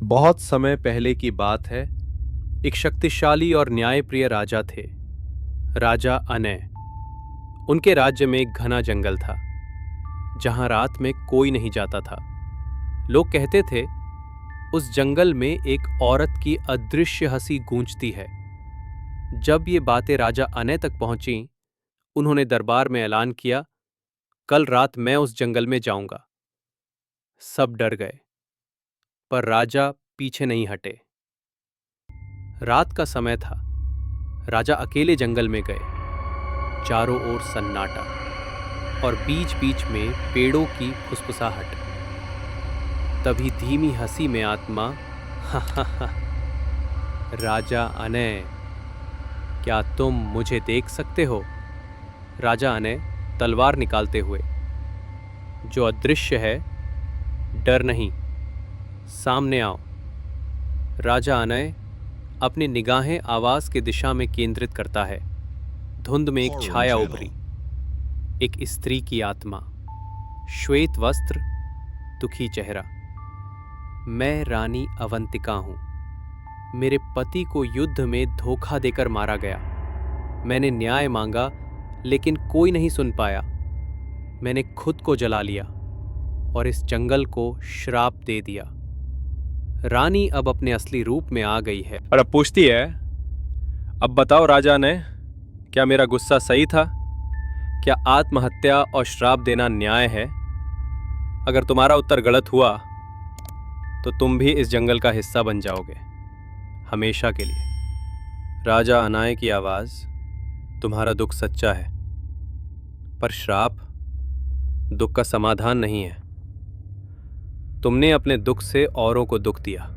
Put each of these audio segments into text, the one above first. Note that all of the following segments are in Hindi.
बहुत समय पहले की बात है। एक शक्तिशाली और न्यायप्रिय राजा थे, राजा अनय। उनके राज्य में एक घना जंगल था, जहां रात में कोई नहीं जाता था। लोग कहते थे, उस जंगल में एक औरत की अदृश्य हंसी गूंजती है। जब ये बातें राजा अनय तक पहुंची, उन्होंने दरबार में ऐलान किया, कल रात मैं उस जंगल में जाऊंगा। सब डर गए, पर राजा पीछे नहीं हटे। रात का समय था। राजा अकेले जंगल में गए। चारों ओर सन्नाटा और बीच बीच में पेड़ों की फुसफुसाहट। तभी धीमी हंसी में आत्मा, राजा अनय, क्या तुम मुझे देख सकते हो? राजा अनय तलवार निकालते हुए, जो अदृश्य है, डर नहीं, सामने आओ। राजा अनय अपनी निगाहें आवाज की दिशा में केंद्रित करता है। धुंध में एक छाया उभरी, एक स्त्री की आत्मा, श्वेत वस्त्र, दुखी चेहरा। मैं रानी अवंतिका हूं। मेरे पति को युद्ध में धोखा देकर मारा गया। मैंने न्याय मांगा, लेकिन कोई नहीं सुन पाया। मैंने खुद को जला लिया और इस जंगल को श्राप दे दिया। रानी अब अपने असली रूप में आ गई है और अब पूछती है, अब बताओ राजा ने, क्या मेरा गुस्सा सही था? क्या आत्महत्या और श्राप देना न्याय है? अगर तुम्हारा उत्तर गलत हुआ तो तुम भी इस जंगल का हिस्सा बन जाओगे, हमेशा के लिए। राजा अनाय की आवाज, तुम्हारा दुख सच्चा है, पर श्राप दुख का समाधान नहीं है। तुमने अपने दुख से औरों को दुख दिया,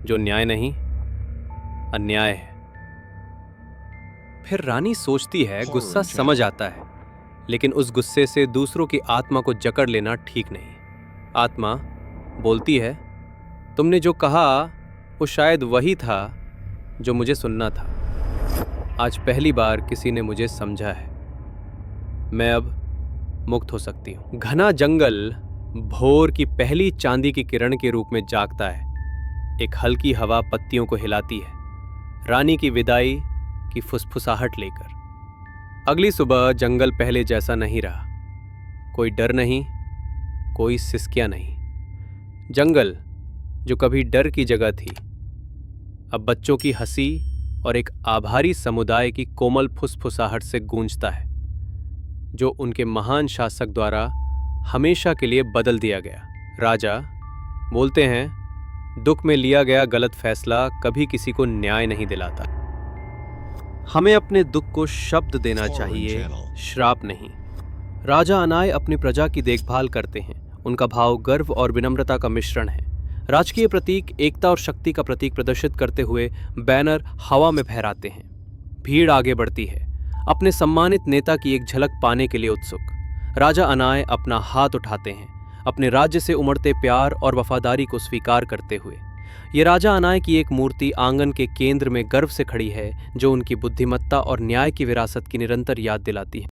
जो न्याय नहीं, अन्याय है। फिर रानी सोचती है, गुस्सा समझ आता है, लेकिन उस गुस्से से दूसरों की आत्मा को जकड़ लेना ठीक नहीं। आत्मा बोलती है, तुमने जो कहा वो शायद वही था जो मुझे सुनना था। आज पहली बार किसी ने मुझे समझा है। मैं अब मुक्त हो सकती हूँ। घना जंगल भोर की पहली चांदी की किरण के रूप में जागता है। एक हल्की हवा पत्तियों को हिलाती है, रानी की विदाई की फुसफुसाहट लेकर। अगली सुबह जंगल पहले जैसा नहीं रहा। कोई डर नहीं, कोई सिसकियां नहीं। जंगल जो कभी डर की जगह थी, अब बच्चों की हंसी और एक आभारी समुदाय की कोमल फुसफुसाहट से गूंजता है, जो उनके महान शासक द्वारा हमेशा के लिए बदल दिया गया। राजा बोलते हैं, दुख में लिया गया गलत फैसला कभी किसी को न्याय नहीं दिलाता। हमें अपने दुख को शब्द देना चाहिए, श्राप नहीं। राजा अनाय अपनी प्रजा की देखभाल करते हैं। उनका भाव गर्व और विनम्रता का मिश्रण है। राजकीय प्रतीक एकता और शक्ति का प्रतीक प्रदर्शित करते हुए बैनर हवा में फहराते हैं। भीड़ आगे बढ़ती है, अपने सम्मानित नेता की एक झलक पाने के लिए उत्सुक। राजा अनाय अपना हाथ उठाते हैं, अपने राज्य से उमड़ते प्यार और वफादारी को स्वीकार करते हुए। ये राजा अनाय की एक मूर्ति आंगन के केंद्र में गर्व से खड़ी है, जो उनकी बुद्धिमत्ता और न्याय की विरासत की निरंतर याद दिलाती है।